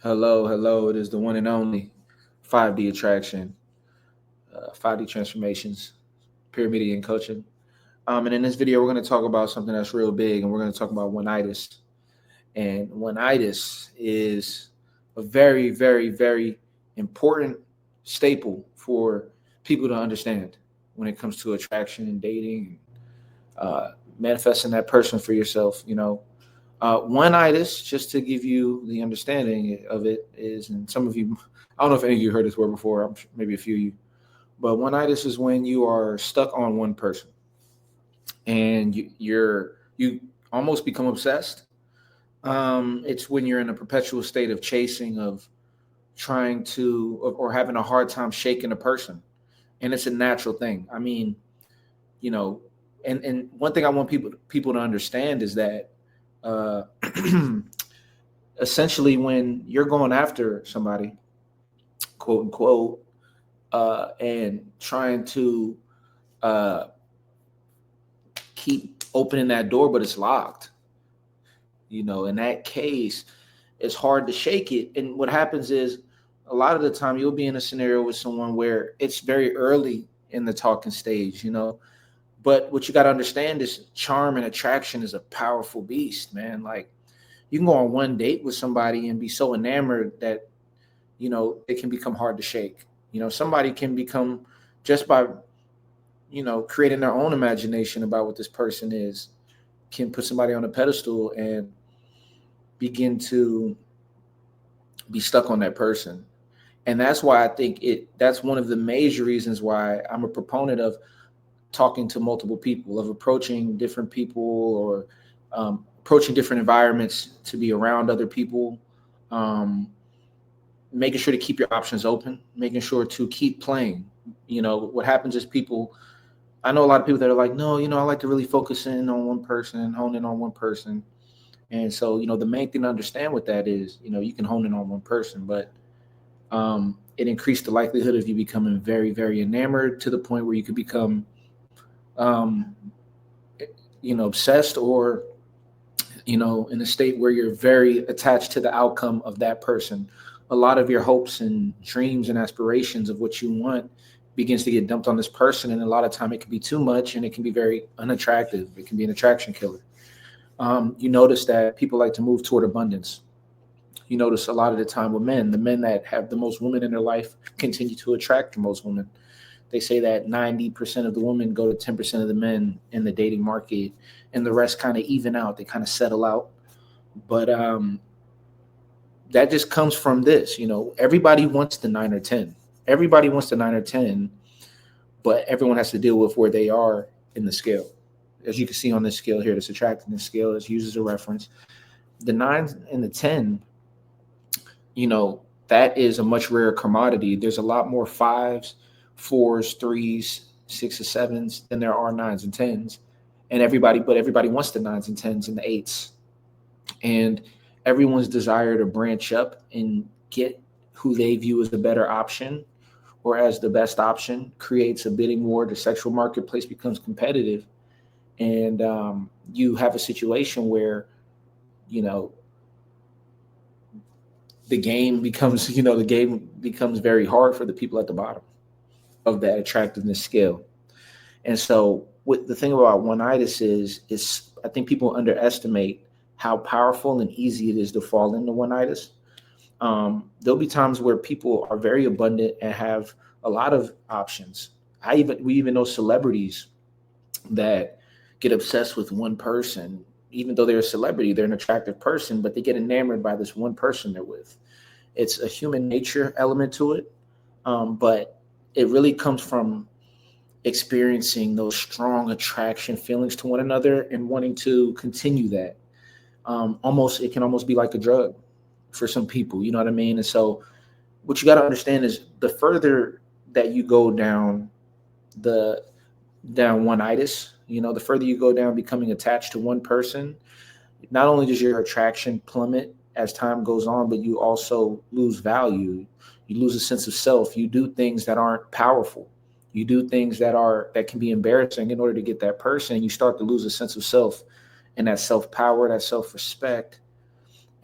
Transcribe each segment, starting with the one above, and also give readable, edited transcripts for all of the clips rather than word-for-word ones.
Hello, hello. It is the one and only 5D attraction, 5D transformations, pyramid coaching. And in this video, we're going to talk about something that's real big, and we're going to talk about one-itis. And one-itis is a very, very, very important staple for people to understand when it comes to attraction and dating, manifesting that person for yourself. One-itis, just to give you the understanding of it, is, and some of you, I don't know if any of you heard this word before, maybe a few of you, but one-itis is when you are stuck on one person and you almost become obsessed. It's when you're in a perpetual state of chasing, of trying to, or having a hard time shaking a person, and it's a natural thing. I mean, you know, and one thing I want people to understand is that uh, essentially when you're going after somebody, quote unquote, and trying to uh, keep opening that door, but it's locked. In that case, it's hard to shake it. And what happens is a lot of the time you'll be in a scenario with someone where it's very early in the talking stage. But what you got to understand is charm and attraction is a powerful beast, man. Like, you can go on one date with somebody and be so enamored that it can become hard to shake. Somebody can become, just by creating their own imagination about what this person is, can put somebody on a pedestal and begin to be stuck on that person. And that's why I think that's one of the major reasons why I'm a proponent of talking to multiple people, of approaching different people, or approaching different environments to be around other people, making sure to keep your options open, making sure to keep playing. What happens is people, I know a lot of people that are like, no, I like to really focus in on one person, hone in on one person. And so, the main thing to understand with that is, you can hone in on one person, but it increased the likelihood of you becoming very, very enamored, to the point where you could become, um, obsessed, or, in a state where you're very attached to the outcome of that person. A lot of your hopes and dreams and aspirations of what you want begins to get dumped on this person. And a lot of time it can be too much, and it can be very unattractive. It can be an attraction killer. You notice that people like to move toward abundance. You notice a lot of the time with men, the men that have the most women in their life continue to attract the most women. They say that 90% of the women go to 10% of the men in the dating market, and the rest kind of even out. They kind of settle out. But that just comes from this. Everybody wants the 9 or 10. Everybody wants the 9 or 10, but everyone has to deal with where they are in the scale. As you can see on this scale here, this attractiveness scale is used as a reference. The 9 and the 10, that is a much rarer commodity. There's a lot more fives, fours, threes, sixes, sevens than there are 9s and 10s. But everybody wants the 9s and 10s and the 8s. And everyone's desire to branch up and get who they view as the better option, or as the best option, creates a bidding war. The sexual marketplace becomes competitive. And you have a situation where, you know, the game becomes very hard for the people at the bottom of that attractiveness scale. And so, what the thing about one-itis is I think people underestimate how powerful and easy it is to fall into one-itis. There'll be times where people are very abundant and have a lot of options. We even know celebrities that get obsessed with one person. Even though they're a celebrity, they're an attractive person, but they get enamored by this one person they're with. It's a human nature element to it, but it really comes from experiencing those strong attraction feelings to one another and wanting to continue that. Almost, it can almost be like a drug for some people. You know what I mean? And so, what you got to understand is, the further that you go the down one-itis, the further you go down becoming attached to one person, not only does your attraction plummet as time goes on, but you also lose value. You lose a sense of self. You do things that aren't powerful. You do things that can be embarrassing in order to get that person. You start to lose a sense of self, and that self power, that self respect.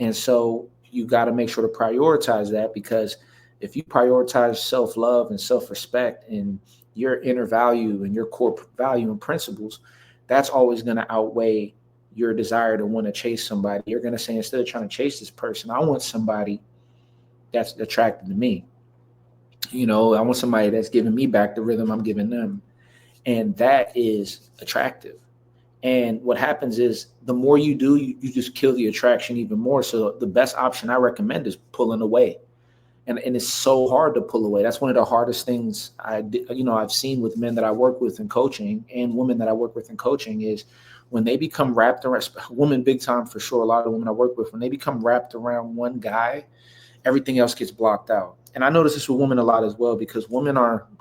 And so, you got to make sure to prioritize that, because if you prioritize self-love and self-respect and your inner value and your core value and principles, that's always going to outweigh your desire to want to chase somebody. You're going to say, instead of trying to chase this person, I want somebody that's attracted to me. I want somebody that's giving me back the rhythm I'm giving them. And that is attractive. And what happens is, the more you do, you just kill the attraction even more. So the best option I recommend is pulling away. And it's so hard to pull away. That's one of the hardest things I've seen with men that I work with in coaching, and women that I work with in coaching, is when they become wrapped around, women big time for sure, a lot of women I work with, when they become wrapped around one guy, everything else gets blocked out. And I notice this with women a lot as well, because women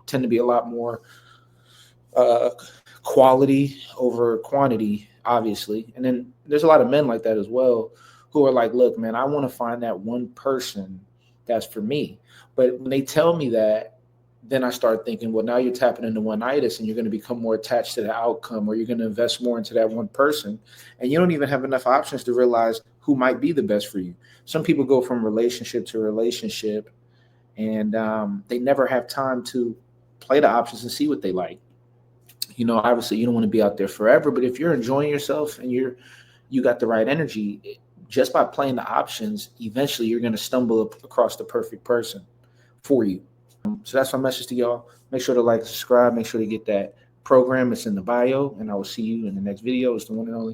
tend to be a lot more uh, quality over quantity, obviously. And then there's a lot of men like that as well, who are like, look, man, I want to find that one person that's for me. But when they tell me that, then I start thinking, well, now you're tapping into one-itis, and you're going to become more attached to the outcome, or you're going to invest more into that one person. And you don't even have enough options to realize who might be the best for you. Some people go from relationship to relationship, and they never have time to play the options and see what they like. Obviously you don't want to be out there forever, but if you're enjoying yourself and you got the right energy, just by playing the options, eventually you're going to stumble across the perfect person for you. So that's my message to y'all. Make sure to like, subscribe, make sure to get that program. It's in the bio, and I will see you in the next video. It's the one and only